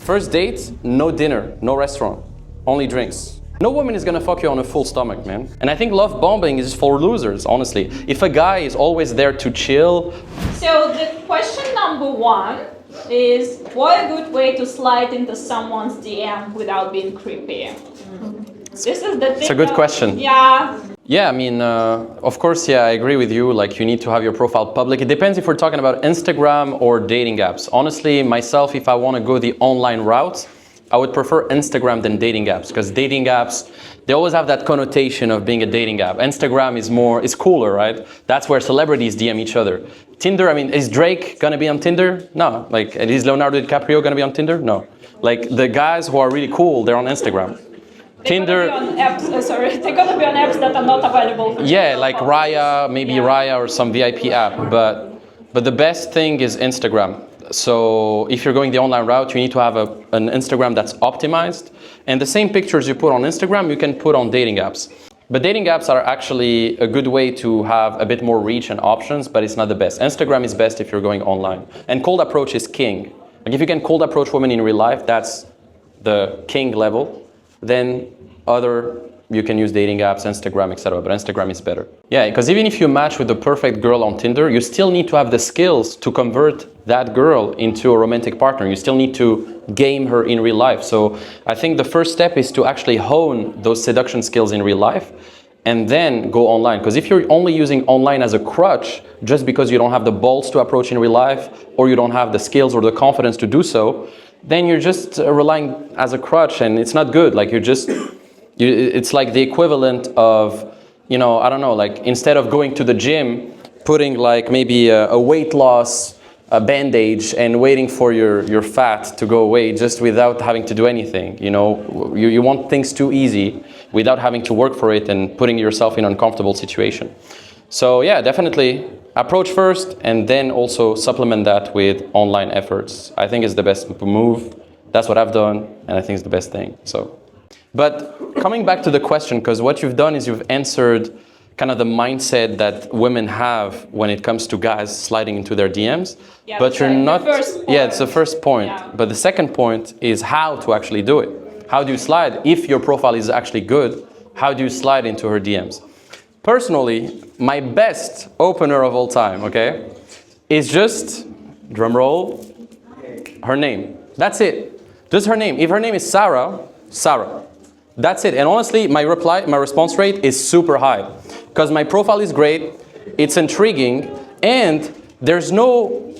First date, no dinner, no restaurant, only drinks. No woman is gonna fuck you on a full stomach, man. And I think love bombing is for losers, honestly. If a guy is always there to chill. So the question number one is, what a good way to slide into someone's DM without being creepy? This is the thing. It's a good question. Yeah. Yeah, I mean, of course, yeah, I agree with you. Like, you need to have your profile public. It depends if we're talking about Instagram or dating apps. Honestly, myself, if I want to go the online route, I would prefer Instagram than dating apps, because dating apps, they always have that connotation of being a dating app. Instagram is cooler, right? That's where celebrities DM each other. Tinder, I mean, is Drake gonna be on Tinder? No. Like, is Leonardo DiCaprio gonna be on Tinder? No. Like, the guys who are really cool, they're on Instagram. Tinder. They're gonna be on apps, they're gonna be on apps that are not available for yeah, like Raya, maybe yeah. Raya or some VIP app, but the best thing is Instagram. So if you're going the online route, you need to have an Instagram that's optimized, and the same pictures you put on Instagram, you can put on dating apps. But dating apps are actually a good way to have a bit more reach and options, but it's not the best. Instagram is best if you're going online. And cold approach is king. Like, if you can cold approach women in real life, that's the king level. Then you can use dating apps, Instagram, etc. But Instagram is better. Yeah, because even if you match with the perfect girl on Tinder, you still need to have the skills to convert that girl into a romantic partner. You still need to game her in real life. So I think the first step is to actually hone those seduction skills in real life and then go online. Because if you're only using online as a crutch, just because you don't have the balls to approach in real life, or you don't have the skills or the confidence to do so, then you're just relying as a crutch, and it's not good. Like, it's like the equivalent of, I don't know, like, instead of going to the gym, putting like maybe a weight loss bandage and waiting for your fat to go away just without having to do anything. You want things too easy without having to work for it and putting yourself in an uncomfortable situation. So yeah, definitely approach first and then also supplement that with online efforts. I think it's the best move. That's what I've done, and I think it's the best thing. But coming back to the question, because what you've done is you've answered kind of the mindset that women have when it comes to guys sliding into their DMs. Yeah, but you're not. Yeah, it's the first point. Yeah. But the second point is how to actually do it. How do you slide? If your profile is actually good, how do you slide into her DMs? Personally, my best opener of all time, okay, is just, drum roll, her name. That's it. Just her name. If her name is Sarah. That's it. And honestly, my response rate is super high, because my profile is great, it's intriguing, and there's no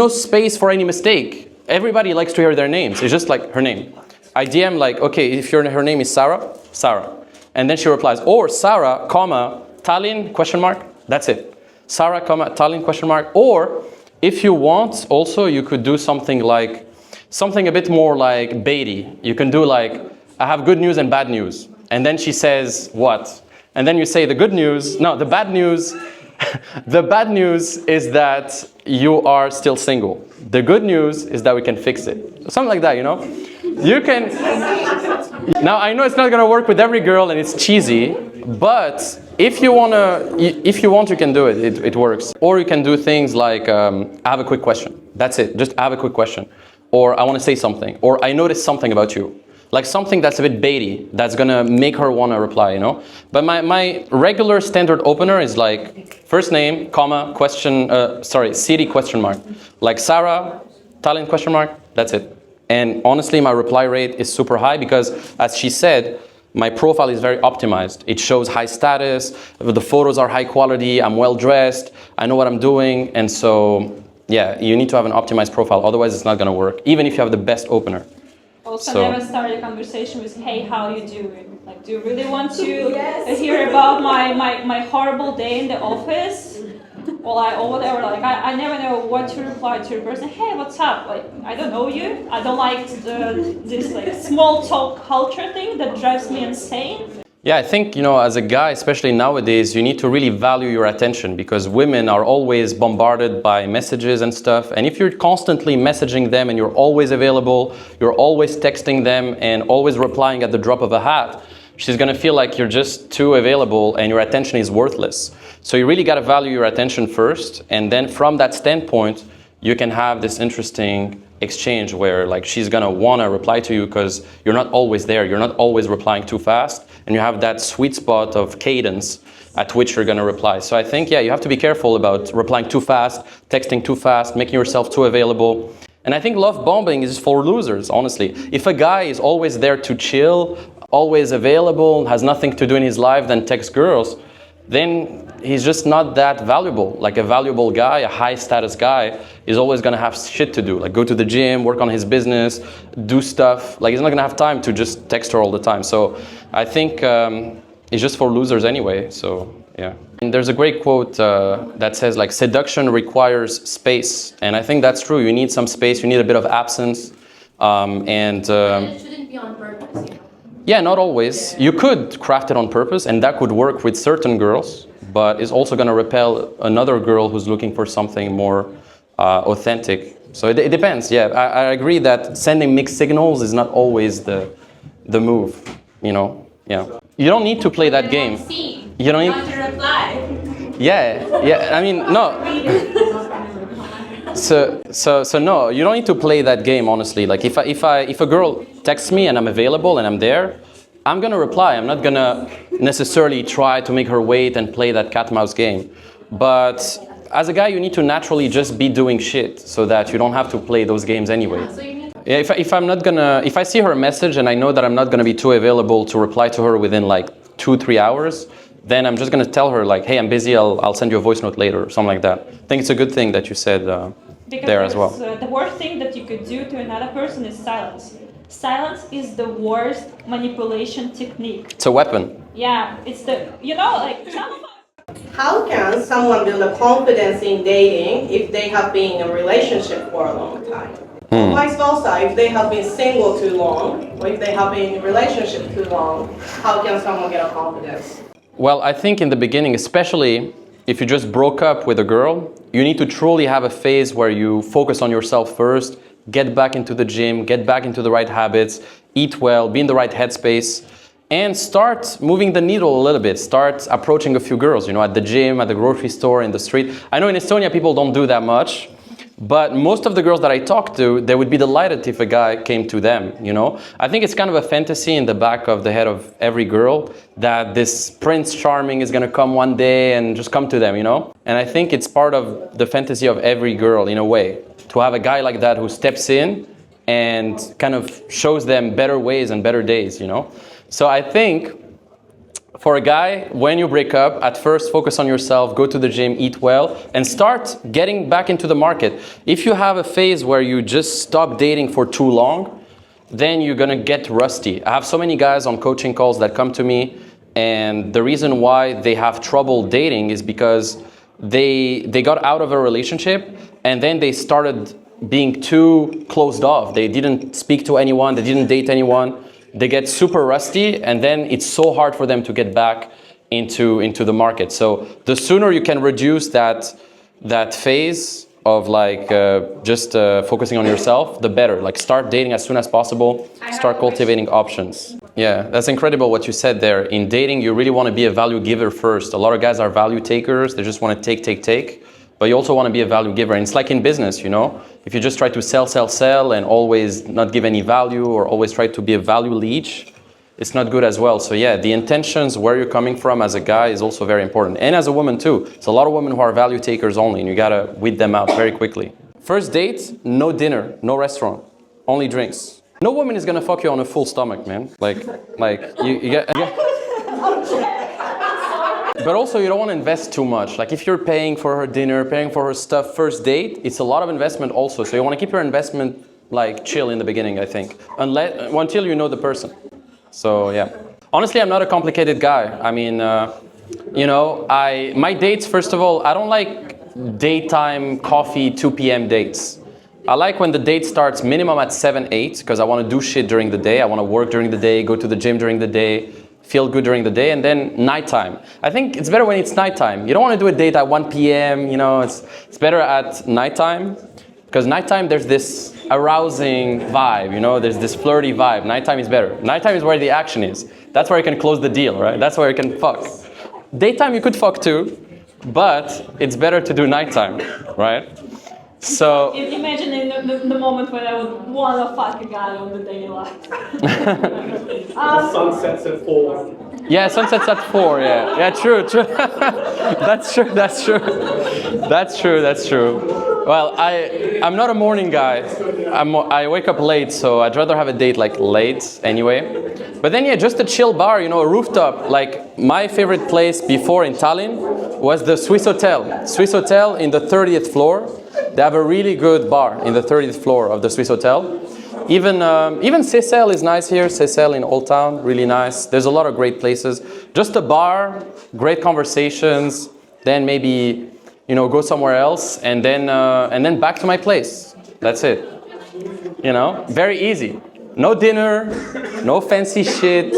space for any mistake. Everybody likes to hear their names. It's just like her name. I DM like, okay, if her name is Sarah. And then she replies, or Sarah, comma, Tallinn, question mark. That's it. Sarah, comma, Tallinn, question mark. Or if you want, also, you could do something a bit more like baity. You can do like, I have good news and bad news. And then she says, what? And then you say the good news, no, the bad news, the bad news is that you are still single. The good news is that we can fix it. Something like that, You can, now I know it's not gonna work with every girl and it's cheesy, but if you want, you can do it. It works. Or you can do things like, I have a quick question. That's it, just I have a quick question. Or I wanna say something. Or I noticed something about you. Like something that's a bit baity, that's gonna make her wanna reply, But my regular standard opener is like first name, comma, city, question mark. Like Sarah, Tallinn, question mark, that's it. And honestly, my reply rate is super high because, as she said, my profile is very optimized. It shows high status, the photos are high quality, I'm well dressed, I know what I'm doing, and so, yeah, you need to have an optimized profile, otherwise it's not gonna work, even if you have the best opener. Also, never start a conversation with, hey, how you doing? Like, do you really want to hear about my horrible day in the office? Or whatever. Like, I never know what to reply to a person. Hey, what's up? Like, I don't know you. I don't like this like small talk culture thing that drives me insane. Yeah, I think, as a guy, especially nowadays, you need to really value your attention, because women are always bombarded by messages and stuff. And if you're constantly messaging them and you're always available, you're always texting them and always replying at the drop of a hat, she's gonna feel like you're just too available and your attention is worthless. So you really gotta value your attention first, and then from that standpoint, you can have this interesting exchange where like she's gonna wanna reply to you because you're not always there, you're not always replying too fast, and you have that sweet spot of cadence at which you're gonna reply. So I think, yeah, you have to be careful about replying too fast, texting too fast, making yourself too available. And I think love bombing is for losers, honestly. If a guy is always there to chill, always available, has nothing to do in his life than text girls, then he's just not that valuable. Like a valuable guy, a high status guy, is always gonna have shit to do. Like go to the gym, work on his business, do stuff. Like he's not gonna have time to just text her all the time. So I think it's just for losers anyway, so yeah. And there's a great quote that says like, seduction requires space. And I think that's true. You need some space, you need a bit of absence. It shouldn't be on purpose, you know? Yeah, not always. You could craft it on purpose, and that could work with certain girls, but it's also going to repel another girl who's looking for something more authentic. So it depends. Yeah, I agree that sending mixed signals is not always the move. You know. Yeah. You don't need to play that game. You don't need to reply. Yeah. I mean, no. So no, you don't need to play that game, honestly. Like if a girl texts me and I'm available and I'm there, I'm gonna reply. I'm not gonna necessarily try to make her wait and play that cat mouse game. But as a guy, you need to naturally just be doing shit so that you don't have to play those games anyway. Yeah, if I see her message and I know that I'm not gonna be too available to reply to her within like 2-3 hours, then I'm just gonna tell her like, hey, I'm busy, I'll send you a voice note later or something like that. I think it's a good thing that you said there as well. The worst thing that you could do to another person is silence. Silence is the worst manipulation technique. It's a weapon. Yeah, it's the, you know, like some of us. How can someone build a confidence in dating if they have been in a relationship for a long time? Vice versa, if they have been single too long, or if they have been in a relationship too long, how can someone get a confidence? Well, I think in the beginning, especially if you just broke up with a girl, you need to truly have a phase where you focus on yourself first, get back into the gym, get back into the right habits, eat well, be in the right headspace, and start moving the needle a little bit. Start approaching a few girls, you know, at the gym, at the grocery store, in the street. I know in Estonia people don't do that much, but most of the girls that I talk to, they would be delighted if a guy came to them, you know? I think it's kind of a fantasy in the back of the head of every girl that this Prince Charming is gonna come one day and just come to them, you know? And I think it's part of the fantasy of every girl in a way, to have a guy like that who steps in and kind of shows them better ways and better days, you know? So I think for a guy, when you break up, at first focus on yourself, go to the gym, eat well, and start getting back into the market. If you have a phase where you just stop dating for too long, then you're gonna get rusty. I have so many guys on coaching calls that come to me, and the reason why they have trouble dating is because they got out of a relationship and then they started being too closed off. They didn't speak to anyone, they didn't date anyone. They get super rusty, and then it's so hard for them to get back into the market. So the sooner you can reduce that phase of like just focusing on yourself, the better. Like start dating as soon as possible, start cultivating options. Yeah, that's incredible what you said there. In dating, you really want to be a value giver first. A lot of guys are value takers. They just want to take. But you also want to be a value giver. And it's like in business, you know? If you just try to sell and always not give any value or always try to be a value leech, it's not good as well. So yeah, the intentions, where you're coming from as a guy is also very important. And as a woman too. It's a lot of women who are value takers only, and you gotta weed them out very quickly. First date, no dinner, no restaurant, only drinks. No woman is gonna fuck you on a full stomach, man. Like you get... But also you don't want to invest too much. Like if you're paying for her dinner, paying for her stuff, first date, it's a lot of investment also. So you want to keep your investment like chill in the beginning, I think. Until you know the person. So yeah. Honestly, I'm not a complicated guy. I mean, you know, my dates, first of all, I don't like daytime coffee 2 p.m. dates. I like when the date starts minimum at 7, 8, because I want to do shit during the day. I want to work during the day, go to the gym during the day, feel good during the day, and then nighttime. I think it's better when it's nighttime. You don't want to do a date at 1 p.m., you know, it's better at nighttime, because nighttime there's this arousing vibe, you know, there's this flirty vibe. Nighttime is better. Nighttime is where the action is. That's where you can close the deal, right? That's where you can fuck. Daytime you could fuck too, but it's better to do nighttime, right? So Imagining the moment when I would want to fuck a guy on the daily life. Sunsets at 4. yeah, sunsets at 4. Yeah, true. That's true. That's true. Well, I'm not a morning guy. I wake up late, so I'd rather have a date like late anyway. But then yeah, just a chill bar, a rooftop. Like my favorite place before in Tallinn was the Swiss Hotel. Swiss Hotel in the 30th floor. They have a really good bar in the 30th floor of the Swiss Hotel. Even Seyssel is nice here. Seyssel in Old Town, really nice. There's a lot of great places. Just a bar, great conversations. Then maybe go somewhere else, and then back to my place. That's it. Very easy. No dinner, no fancy shit.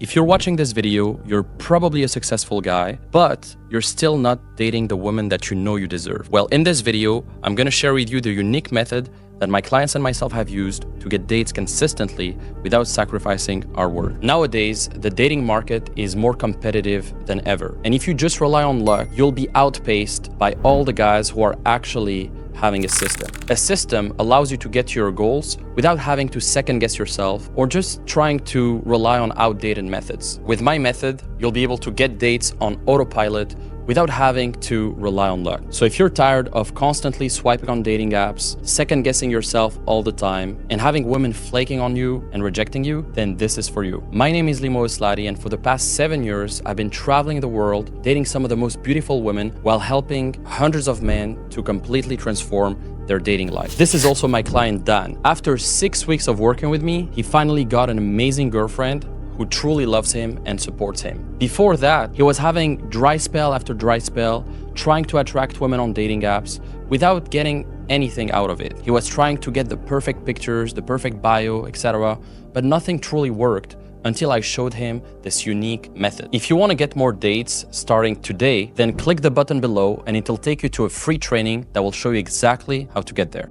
If you're watching this video, you're probably a successful guy, but you're still not dating the woman that you know you deserve. Well, in this video, I'm gonna share with you the unique method that my clients and myself have used to get dates consistently without sacrificing our work. Nowadays, the dating market is more competitive than ever. And if you just rely on luck, you'll be outpaced by all the guys who are actually having a system. A system allows you to get to your goals without having to second guess yourself or just trying to rely on outdated methods. With my method, you'll be able to get dates on autopilot without having to rely on luck. So if you're tired of constantly swiping on dating apps, second guessing yourself all the time, and having women flaking on you and rejecting you, then this is for you. My name is Limo Oueslati, and for the past 7 years, I've been traveling the world, dating some of the most beautiful women while helping hundreds of men to completely transform their dating life. This is also my client Dan. After 6 weeks of working with me, he finally got an amazing girlfriend who truly loves him and supports him. Before that, he was having dry spell after dry spell, trying to attract women on dating apps without getting anything out of it. He was trying to get the perfect pictures, the perfect bio, etc., but nothing truly worked until I showed him this unique method. If you want to get more dates starting today, then click the button below and it'll take you to a free training that will show you exactly how to get there.